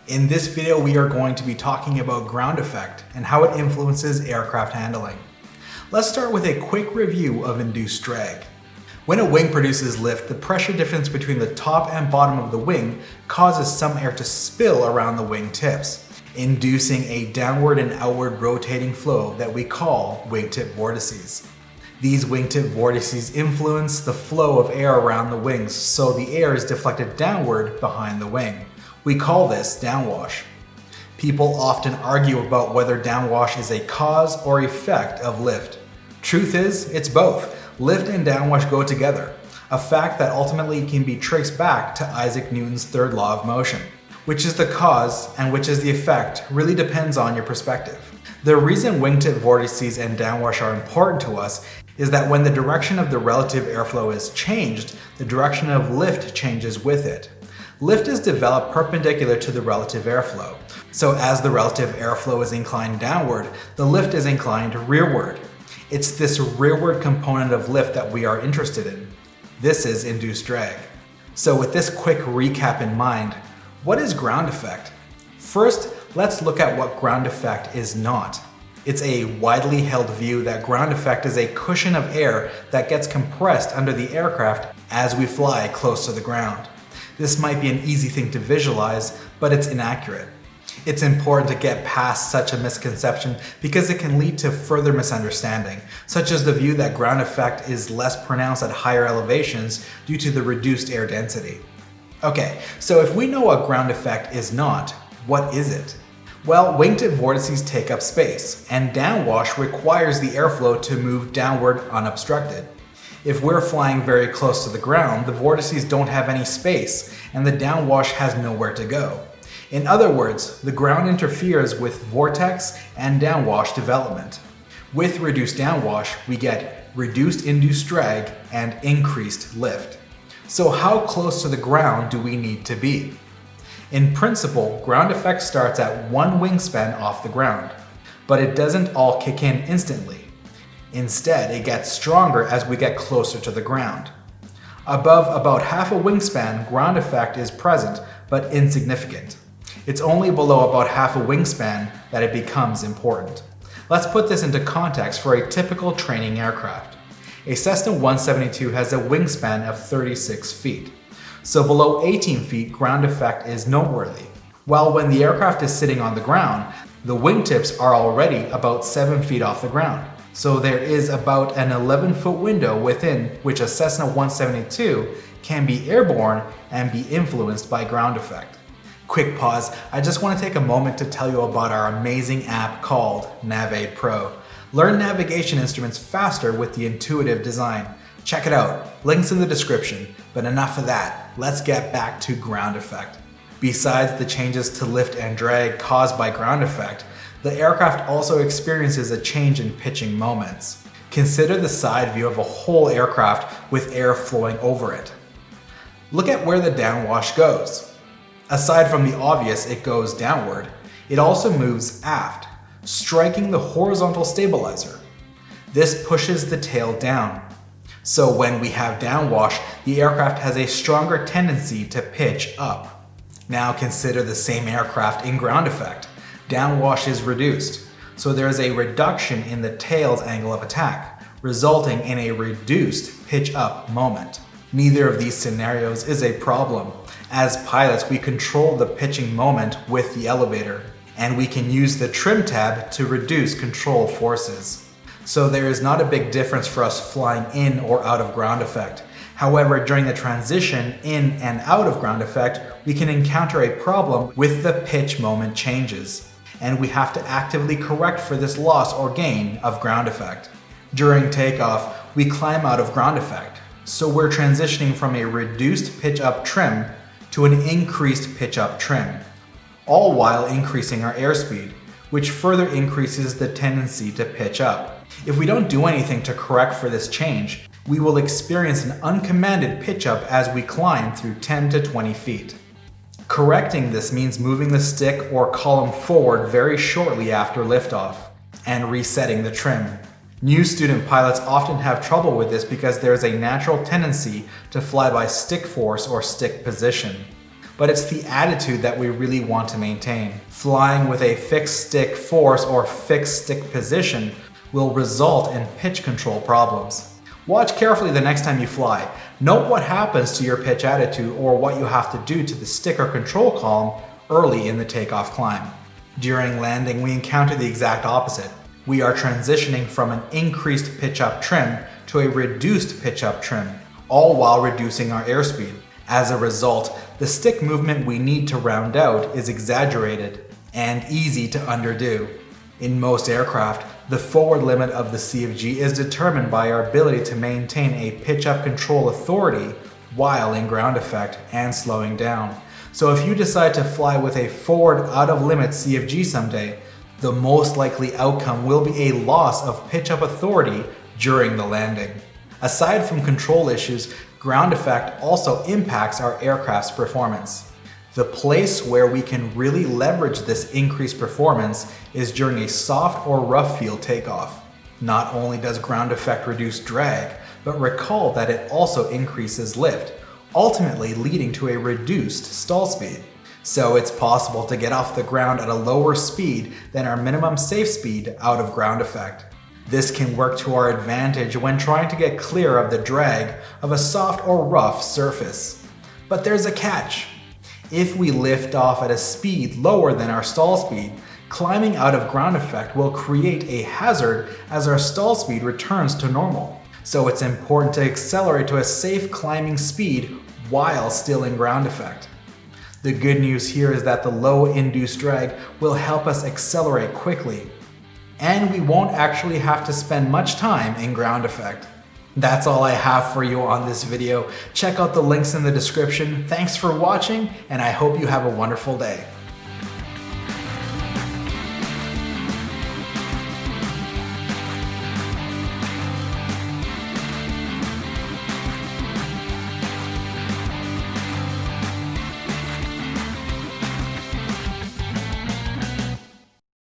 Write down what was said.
In this video, we are going to be talking about ground effect and how it influences aircraft handling. Let's start with a quick review of induced drag. When a wing produces lift, the pressure difference between the top and bottom of the wing causes some air to spill around the wing tips, inducing a downward and outward rotating flow that we call wingtip vortices. These wingtip vortices influence the flow of air around the wings, so the air is deflected downward behind the wing. We call this downwash. People often argue about whether downwash is a cause or effect of lift. Truth is, it's both. Lift and downwash go together, a fact that ultimately can be traced back to Isaac Newton's third law of motion. Which is the cause and which is the effect really depends on your perspective. The reason wingtip vortices and downwash are important to us is that when the direction of the relative airflow is changed, the direction of lift changes with it. Lift is developed perpendicular to the relative airflow. So as the relative airflow is inclined downward, the lift is inclined rearward. It's this rearward component of lift that we are interested in. This is induced drag. So with this quick recap in mind, what is ground effect? First, let's look at what ground effect is not. It's a widely held view that ground effect is a cushion of air that gets compressed under the aircraft as we fly close to the ground. This might be an easy thing to visualize, but it's inaccurate. It's important to get past such a misconception because it can lead to further misunderstanding, such as the view that ground effect is less pronounced at higher elevations due to the reduced air density. Okay, so if we know what ground effect is not, what is it? Well, wingtip vortices take up space, and downwash requires the airflow to move downward unobstructed. If we're flying very close to the ground, the vortices don't have any space, and the downwash has nowhere to go. In other words, the ground interferes with vortex and downwash development. With reduced downwash, we get reduced induced drag and increased lift. So how close to the ground do we need to be? In principle, ground effect starts at one wingspan off the ground, but it doesn't all kick in instantly. Instead, it gets stronger as we get closer to the ground. Above about half a wingspan, ground effect is present, but insignificant. It's only below about half a wingspan that it becomes important. Let's put this into context for a typical training aircraft. A Cessna 172 has a wingspan of 36 feet. So below 18 feet, ground effect is noteworthy. While when the aircraft is sitting on the ground, the wingtips are already about 7 feet off the ground. So there is about an 11-foot window within which a Cessna 172 can be airborne and be influenced by ground effect. Quick pause, I just want to take a moment to tell you about our amazing app called NavAid Pro. Learn navigation instruments faster with the intuitive design. Check it out, links in the description. But enough of that, let's get back to ground effect. Besides the changes to lift and drag caused by ground effect, the aircraft also experiences a change in pitching moments. Consider the side view of a whole aircraft with air flowing over it. Look at where the downwash goes. Aside from the obvious, it goes downward, it also moves aft, striking the horizontal stabilizer. This pushes the tail down. So when we have downwash, the aircraft has a stronger tendency to pitch up. Now consider the same aircraft in ground effect. Downwash is reduced, so there is a reduction in the tail's angle of attack, resulting in a reduced pitch up moment. Neither of these scenarios is a problem. As pilots, we control the pitching moment with the elevator, and we can use the trim tab to reduce control forces. So there is not a big difference for us flying in or out of ground effect. However, during the transition in and out of ground effect, we can encounter a problem with the pitch moment changes, and we have to actively correct for this loss or gain of ground effect. During takeoff, we climb out of ground effect, so we're transitioning from a reduced pitch up trim to an increased pitch up trim, all while increasing our airspeed, which further increases the tendency to pitch up. If we don't do anything to correct for this change, we will experience an uncommanded pitch up as we climb through 10 to 20 feet. Correcting this means moving the stick or column forward very shortly after liftoff and resetting the trim. New student pilots often have trouble with this because there is a natural tendency to fly by stick force or stick position. but it's the attitude that we really want to maintain. Flying with a fixed stick force or fixed stick position will result in pitch control problems. Watch carefully the next time you fly. Note what happens to your pitch attitude or what you have to do to the stick or control column early in the takeoff climb. During landing, we encounter the exact opposite. We are transitioning from an increased pitch up trim to a reduced pitch up trim, all while reducing our airspeed. As a result, the stick movement we need to round out is exaggerated and easy to underdo. In most aircraft, the forward limit of the CFG is determined by our ability to maintain a pitch-up control authority while in ground effect and slowing down. So if you decide to fly with a forward out-of-limit CFG someday, the most likely outcome will be a loss of pitch-up authority during the landing. Aside from control issues, ground effect also impacts our aircraft's performance. The place where we can really leverage this increased performance is during a soft or rough field takeoff. Not only does ground effect reduce drag, but recall that it also increases lift, ultimately leading to a reduced stall speed. So it's possible to get off the ground at a lower speed than our minimum safe speed out of ground effect. This can work to our advantage when trying to get clear of the drag of a soft or rough surface. But there's a catch. If we lift off at a speed lower than our stall speed, climbing out of ground effect will create a hazard as our stall speed returns to normal. So it's important to accelerate to a safe climbing speed while still in ground effect. The good news here is that the low induced drag will help us accelerate quickly, and we won't actually have to spend much time in ground effect. That's all I have for you on this video. Check out the links in the description. Thanks for watching, and I hope you have a wonderful day.